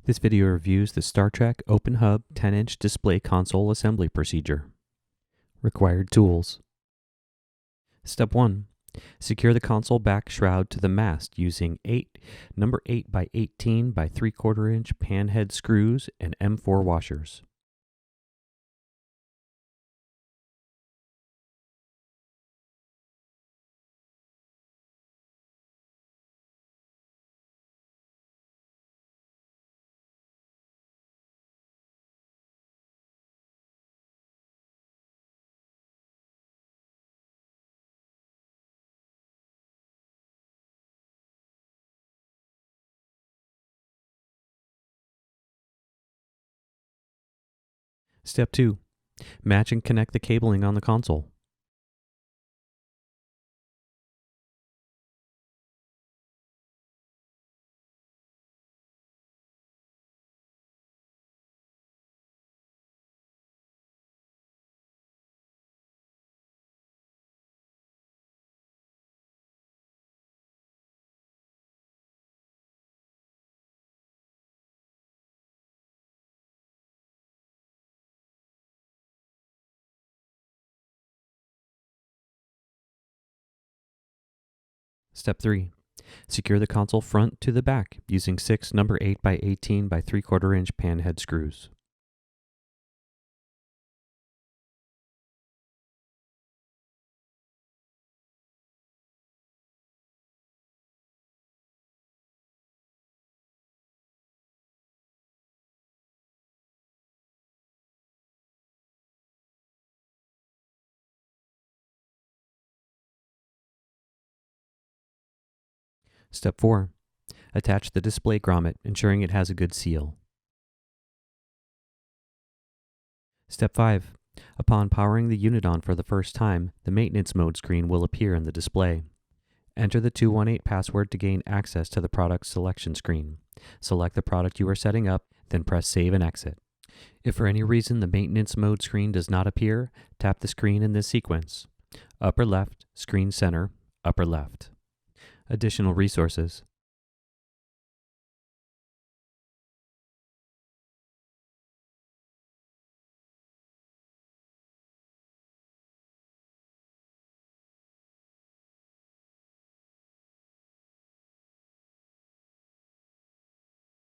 This video reviews the Trac Open Hub 10-inch display console assembly procedure. Required tools. Step 1. Secure the console back shroud to the mast using number 8 by 18 by 3/4 inch pan head screws and M4 washers. Step 2. Match and connect the cabling on the console. Step 3. Secure the console front to the back using 6 number 8 by 18 by 3/4 inch pan head screws. Step 4. Attach the display grommet, ensuring it has a good seal. Step 5. Upon powering the unit on for the first time, the maintenance mode screen will appear in the display. Enter the 218 password to gain access to the product selection screen. Select the product you are setting up, then press Save and Exit. If for any reason the maintenance mode screen does not appear, tap the screen in this sequence: upper left, screen center, upper left. Additional resources.